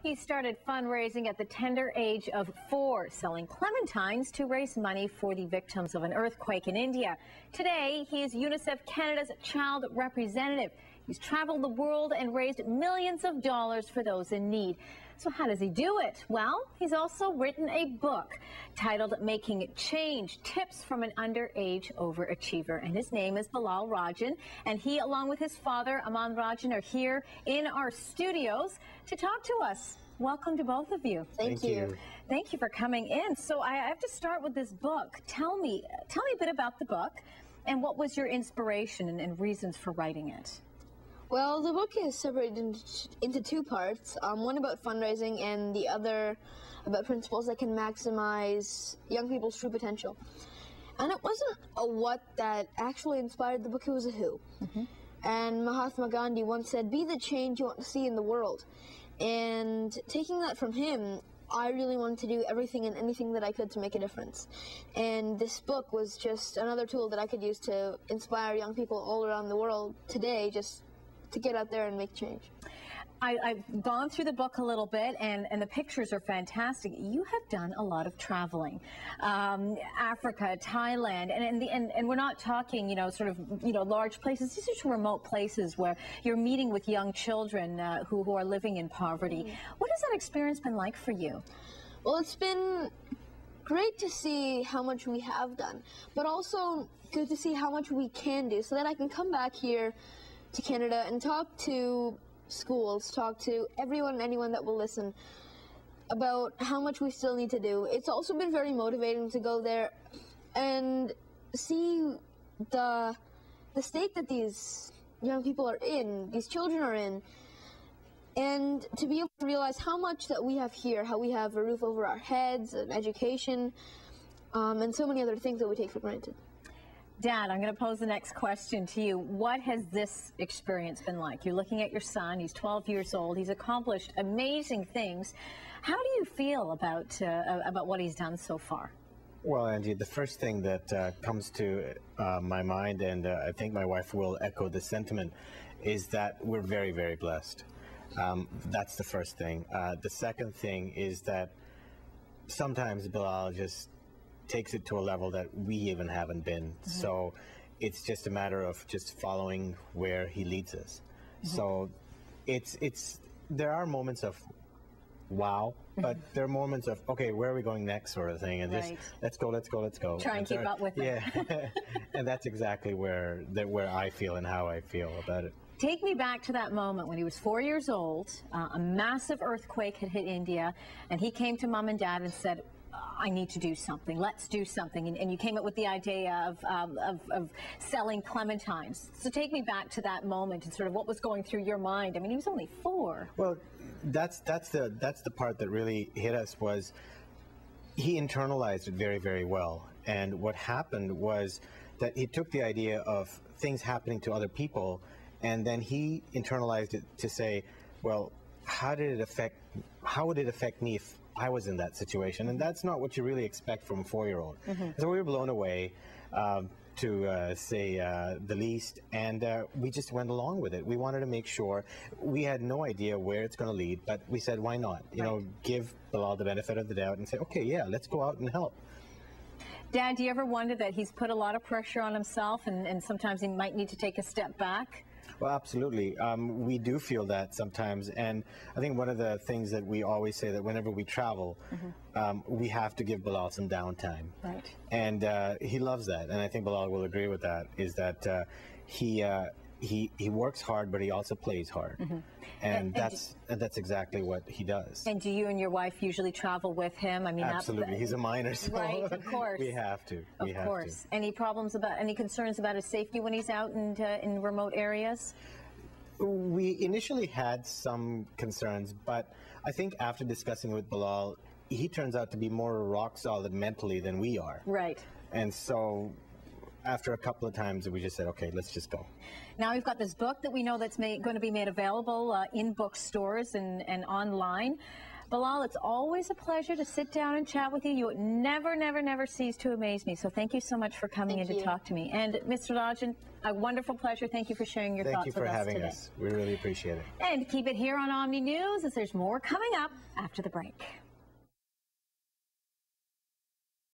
He started fundraising at the tender age of 4, selling clementines to raise money for the victims of an earthquake in India. Today, he is UNICEF Canada's child representative. He's traveled the world and raised millions of dollars for those in need. So how does he do it? Well, he's also written a book titled Making Change, Tips from an Underage Overachiever. And his name is Bilaal Rajan. And he, along with his father, Bilaal Rajan, are here in our studios to talk to us. Welcome to both of you. Thank you. Thank you for coming in. So I have to start with this book. Tell me a bit about the book and what was your inspiration and reasons for writing it? Well, the book is separated into two parts, one about fundraising and the other about principles that can maximize young people's true potential. And it wasn't a what that actually inspired the book, it was a who. And Mahatma Gandhi once said, "Be the change you want to see in the world." And taking that from him, I really wanted to do everything and anything that I could to make a difference. And this book was just another tool that I could use to inspire young people all around the world today, just to get out there and make change. I've gone through the book a little bit, and the pictures are fantastic. You have done a lot of traveling, Africa, Thailand, and we're not talking, large places. These are just remote places where you're meeting with young children who are living in poverty. What has that experience been like for you? Well, it's been great to see how much we have done, but also good to see how much we can do, so that I can come back here to Canada and talk to schools, talk to everyone and anyone that will listen about how much we still need to do. It's also been very motivating to go there and see the state that these young people are in, these children are in, and to be able to realize how much that we have here, how we have a roof over our heads, an education, and so many other things that we take for granted. Dad, I'm going to pose the next question to you. What has this experience been like? You're looking at your son. He's 12 years old. He's accomplished amazing things. How do you feel about what he's done so far? Well, Angie, the first thing that comes to my mind, and I think my wife will echo the sentiment, is that we're very, very blessed. That's the first thing. The second thing is that sometimes Bilaal just takes it to a level that we even haven't been. So it's just a matter of just following where he leads us. So there are moments of wow, but there are moments of, okay, where are we going next, sort of thing, and just let's go. Try and keep up with it. Yeah. And that's exactly where I feel and how I feel about it. Take me back to that moment when he was 4 years old. A massive earthquake had hit India, and he came to Mom and Dad and said, I need to do something. Let's do something. And you came up with the idea of selling clementines. So take me back to that moment and sort of what was going through your mind. I mean, he was only 4. Well, that's the part that really hit us, was he internalized it very, very well. And what happened was that he took the idea of things happening to other people, and then he internalized it to say, well, how would it affect me if I was in that situation? And that's not what you really expect from a 4-year-old. So we were blown away, to say the least, and we just went along with it. We wanted to make sure. We had no idea where it's going to lead, but we said, why not? You know, give Bilaal the benefit of the doubt and say, okay, yeah, let's go out and help. Dad, do you ever wonder that he's put a lot of pressure on himself and sometimes he might need to take a step back? Well, absolutely. We do feel that sometimes, and I think one of the things that we always say, that whenever we travel, we have to give Bilaal some downtime. Right. And he loves that, and I think Bilaal will agree with that, is that he works hard, but he also plays hard. And that's exactly what he does. And do you and your wife usually travel with him? I mean, absolutely. He's a minor, so right, of course. We have to. Of course. Any concerns about his safety when he's out in remote areas? We initially had some concerns, but I think after discussing with Bilaal, he turns out to be more rock solid mentally than we are. Right. And so after a couple of times, we just said, okay, let's just go. Now we've got this book that we know that's going to be made available in bookstores and online. Bilal, it's always a pleasure to sit down and chat with you. You never cease to amaze me. So thank you so much for coming in to talk to me. And Mr. Rajan, a wonderful pleasure. Thank you for sharing your thoughts with us today. Thank you for having us. We really appreciate it. And keep it here on Omni News, as there's more coming up after the break.